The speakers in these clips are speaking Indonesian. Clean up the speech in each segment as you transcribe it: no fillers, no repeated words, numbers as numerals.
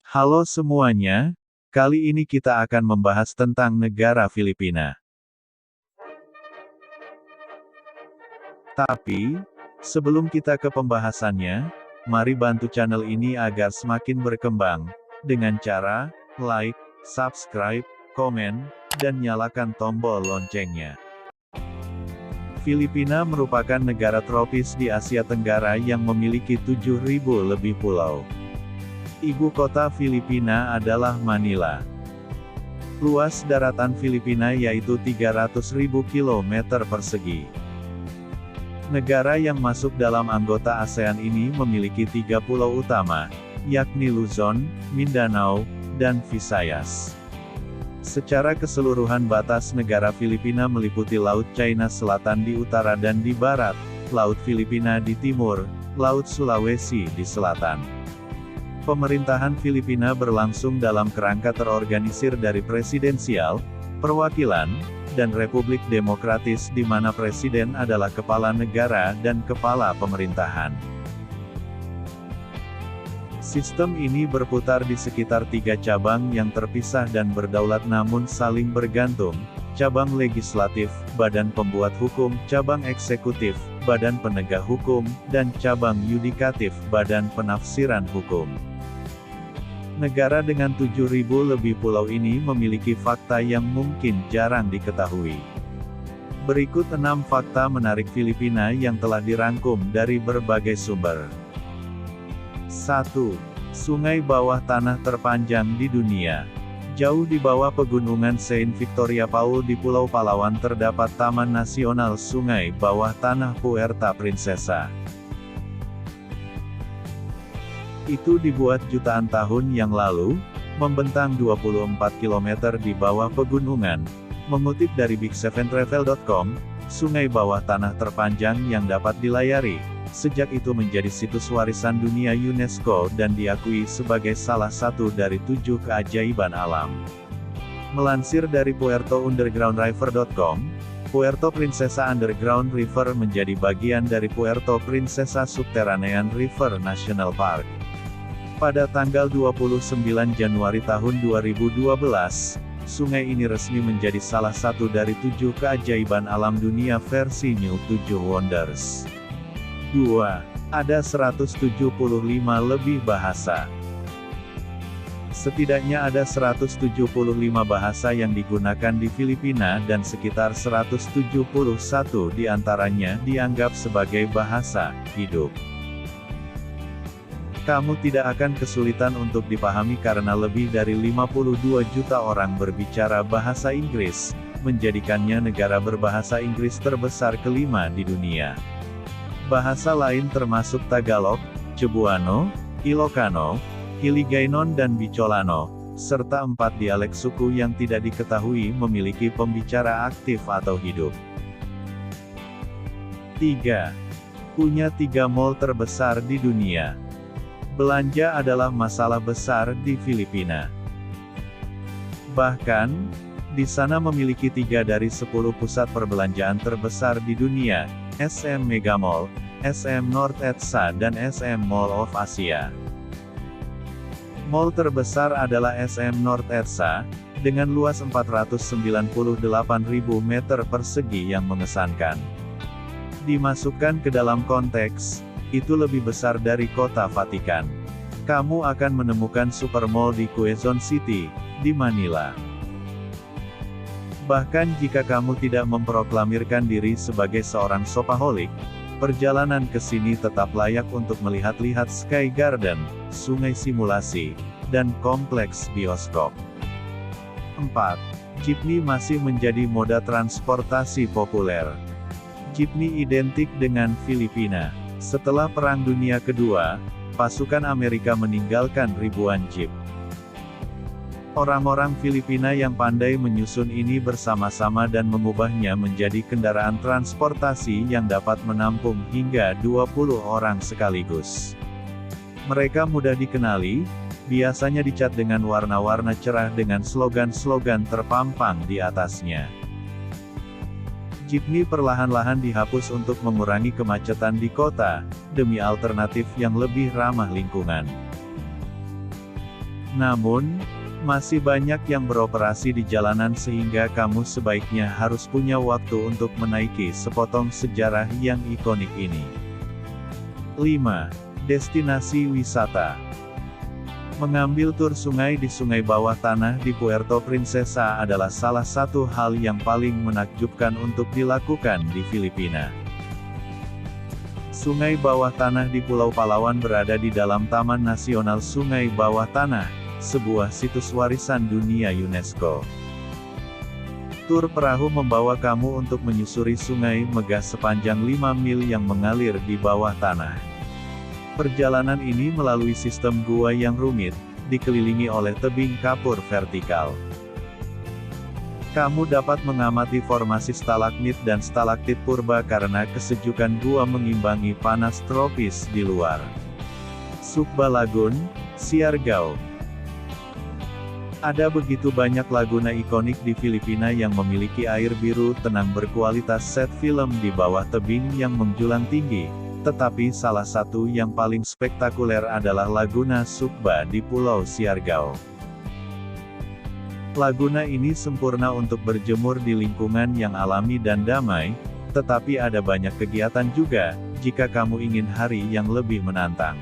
Halo semuanya, kali ini kita akan membahas tentang negara Filipina. Tapi, sebelum kita ke pembahasannya, mari bantu channel ini agar semakin berkembang, dengan cara like, subscribe, komen, dan nyalakan tombol loncengnya. Filipina merupakan negara tropis di Asia Tenggara yang memiliki 7.000 lebih pulau. Ibu kota Filipina adalah Manila. Luas daratan Filipina yaitu 300.000 km persegi. Negara yang masuk dalam anggota ASEAN ini memiliki 3 pulau utama, yakni Luzon, Mindanao, dan Visayas. Secara keseluruhan batas negara Filipina meliputi Laut China Selatan di utara dan di barat, Laut Filipina di timur, Laut Sulawesi di selatan. Pemerintahan Filipina berlangsung dalam kerangka terorganisir dari presidensial, perwakilan, dan republik demokratis di mana presiden adalah kepala negara dan kepala pemerintahan. Sistem ini berputar di sekitar 3 cabang yang terpisah dan berdaulat namun saling bergantung, cabang legislatif, badan pembuat hukum, cabang eksekutif, badan penegak hukum, dan cabang yudikatif, badan penafsiran hukum. Negara dengan 7.000 lebih pulau ini memiliki fakta yang mungkin jarang diketahui. Berikut 6 fakta menarik Filipina yang telah dirangkum dari berbagai sumber. 1. Sungai bawah tanah terpanjang di dunia. Jauh di bawah pegunungan Saint Victoria Paul di Pulau Palawan terdapat Taman Nasional Sungai Bawah Tanah Puerta Princesa. Itu dibuat jutaan tahun yang lalu, membentang 24 km di bawah pegunungan. Mengutip dari big7travel.com, sungai bawah tanah terpanjang yang dapat dilayari. Sejak itu menjadi situs warisan dunia UNESCO dan diakui sebagai salah satu dari 7 keajaiban alam. Melansir dari puertoundergroundriver.com, Puerto Princesa Underground River menjadi bagian dari Puerto Princesa Subterranean River National Park. Pada tanggal 29 Januari tahun 2012, sungai ini resmi menjadi salah satu dari 7 keajaiban alam dunia versi New 7 Wonders. 2. Ada 175 lebih bahasa. Setidaknya ada 175 bahasa yang digunakan di Filipina dan sekitar 171 di antaranya dianggap sebagai bahasa hidup. Kamu tidak akan kesulitan untuk dipahami karena lebih dari 52 juta orang berbicara bahasa Inggris, menjadikannya negara berbahasa Inggris terbesar kelima di dunia. Bahasa lain termasuk Tagalog, Cebuano, Ilocano, Hiligaynon dan Bicolano, serta 4 dialek suku yang tidak diketahui memiliki pembicara aktif atau hidup. 3. Punya 3 mall terbesar di dunia. Belanja adalah masalah besar di Filipina. Bahkan, di sana memiliki 3 dari 10 pusat perbelanjaan terbesar di dunia, SM Megamall, SM North EDSA dan SM Mall of Asia. Mall terbesar adalah SM North EDSA, dengan luas 498.000 meter persegi yang mengesankan. Dimasukkan ke dalam konteks, itu lebih besar dari kota Vatikan. Kamu akan menemukan supermall di Quezon City, di Manila. Bahkan jika kamu tidak memproklamirkan diri sebagai seorang shopaholic, perjalanan ke sini tetap layak untuk melihat-lihat Sky Garden, sungai simulasi, dan kompleks bioskop. 4. Jeepney masih menjadi moda transportasi populer. Jeepney identik dengan Filipina. Setelah Perang Dunia Kedua, pasukan Amerika meninggalkan ribuan jeep. Orang-orang Filipina yang pandai menyusun ini bersama-sama dan mengubahnya menjadi kendaraan transportasi yang dapat menampung hingga 20 orang sekaligus. Mereka mudah dikenali, biasanya dicat dengan warna-warna cerah dengan slogan-slogan terpampang di atasnya. Jeepney perlahan-lahan dihapus untuk mengurangi kemacetan di kota, demi alternatif yang lebih ramah lingkungan. Namun, masih banyak yang beroperasi di jalanan sehingga kamu sebaiknya harus punya waktu untuk menaiki sepotong sejarah yang ikonik ini. 5. Destinasi wisata. Mengambil tur sungai di sungai bawah tanah di Puerto Princesa adalah salah satu hal yang paling menakjubkan untuk dilakukan di Filipina. Sungai bawah tanah di Pulau Palawan berada di dalam Taman Nasional Sungai Bawah Tanah, sebuah situs warisan dunia UNESCO. Tur perahu membawa kamu untuk menyusuri Sungai Megah sepanjang 5 mil yang mengalir di bawah tanah. Perjalanan ini melalui sistem gua yang rumit, dikelilingi oleh tebing kapur vertikal. Kamu dapat mengamati formasi stalagmit dan stalaktit purba karena kesejukan gua mengimbangi panas tropis di luar. Sugba Lagoon, Siargao. Ada begitu banyak laguna ikonik di Filipina yang memiliki air biru tenang berkualitas set film di bawah tebing yang menjulang tinggi, tetapi salah satu yang paling spektakuler adalah Laguna Sugba di Pulau Siargao. Laguna ini sempurna untuk berjemur di lingkungan yang alami dan damai, tetapi ada banyak kegiatan juga, jika kamu ingin hari yang lebih menantang.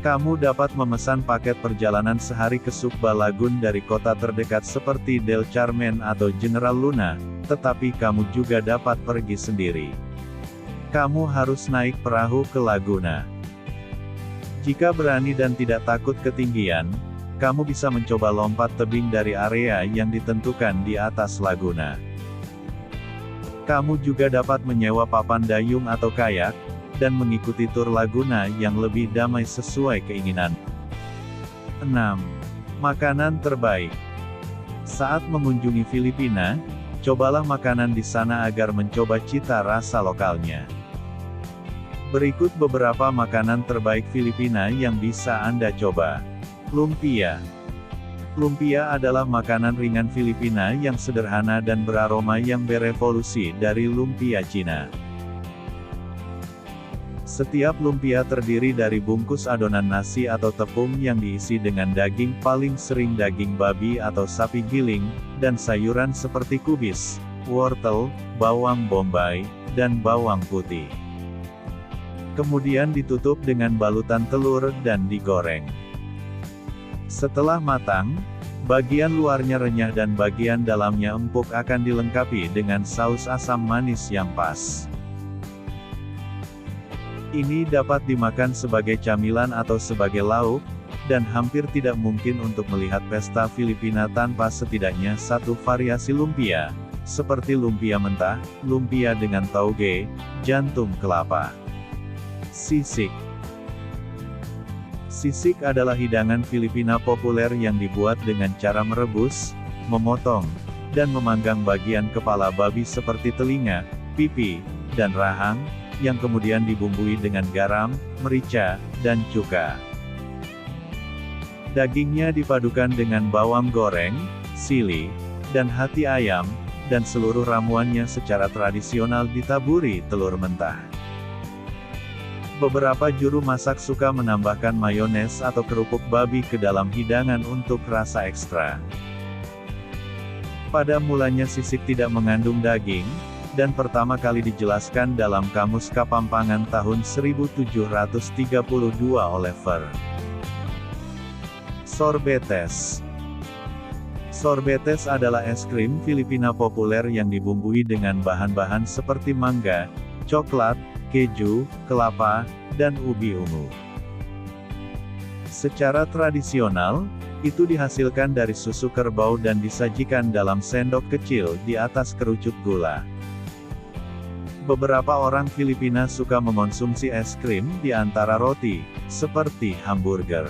Kamu dapat memesan paket perjalanan sehari ke Sugba Lagoon dari kota terdekat seperti Del Carmen atau General Luna, tetapi kamu juga dapat pergi sendiri. Kamu harus naik perahu ke Laguna. Jika berani dan tidak takut ketinggian, kamu bisa mencoba lompat tebing dari area yang ditentukan di atas Laguna. Kamu juga dapat menyewa papan dayung atau kayak, dan mengikuti tur Laguna yang lebih damai sesuai keinginan. 6. Makanan terbaik. Saat mengunjungi Filipina, cobalah makanan di sana agar mencoba cita rasa lokalnya. Berikut beberapa makanan terbaik Filipina yang bisa Anda coba. Lumpia. Lumpia adalah makanan ringan Filipina yang sederhana dan beraroma yang berevolusi dari lumpia Cina. Setiap lumpia terdiri dari bungkus adonan nasi atau tepung yang diisi dengan daging, paling sering daging babi atau sapi giling, dan sayuran seperti kubis, wortel, bawang bombay, dan bawang putih. Kemudian ditutup dengan balutan telur dan digoreng. Setelah matang, bagian luarnya renyah dan bagian dalamnya empuk akan dilengkapi dengan saus asam manis yang pas. Ini dapat dimakan sebagai camilan atau sebagai lauk, dan hampir tidak mungkin untuk melihat pesta Filipina tanpa setidaknya satu variasi lumpia, seperti lumpia mentah, lumpia dengan tauge, jantung kelapa. Sisig. Sisig adalah hidangan Filipina populer yang dibuat dengan cara merebus, memotong, dan memanggang bagian kepala babi seperti telinga, pipi, dan rahang, yang kemudian dibumbui dengan garam, merica, dan cuka. Dagingnya dipadukan dengan bawang goreng, sili, dan hati ayam, dan seluruh ramuannya secara tradisional ditaburi telur mentah. Beberapa juru masak suka menambahkan mayones atau kerupuk babi ke dalam hidangan untuk rasa ekstra. Pada mulanya sisig tidak mengandung daging, dan pertama kali dijelaskan dalam Kamus Kapampangan tahun 1732 oleh Ver. Sorbetes. Sorbetes adalah es krim Filipina populer yang dibumbui dengan bahan-bahan seperti mangga, coklat, keju, kelapa, dan ubi ungu. Secara tradisional, itu dihasilkan dari susu kerbau dan disajikan dalam sendok kecil di atas kerucut gula. Beberapa orang Filipina suka mengonsumsi es krim di antara roti, seperti hamburger.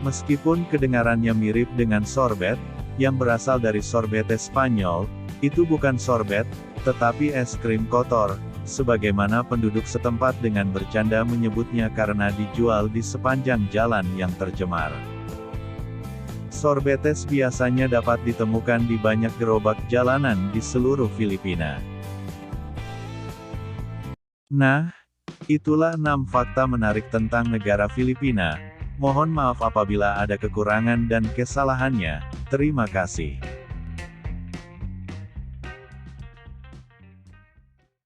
Meskipun kedengarannya mirip dengan sorbet, yang berasal dari sorbete Spanyol, itu bukan sorbet, tetapi es krim kotor, sebagaimana penduduk setempat dengan bercanda menyebutnya karena dijual di sepanjang jalan yang tercemar. Sorbetes biasanya dapat ditemukan di banyak gerobak jalanan di seluruh Filipina. Nah, Itulah 6 fakta menarik tentang negara Filipina. Mohon maaf apabila ada kekurangan dan kesalahannya. Terima kasih.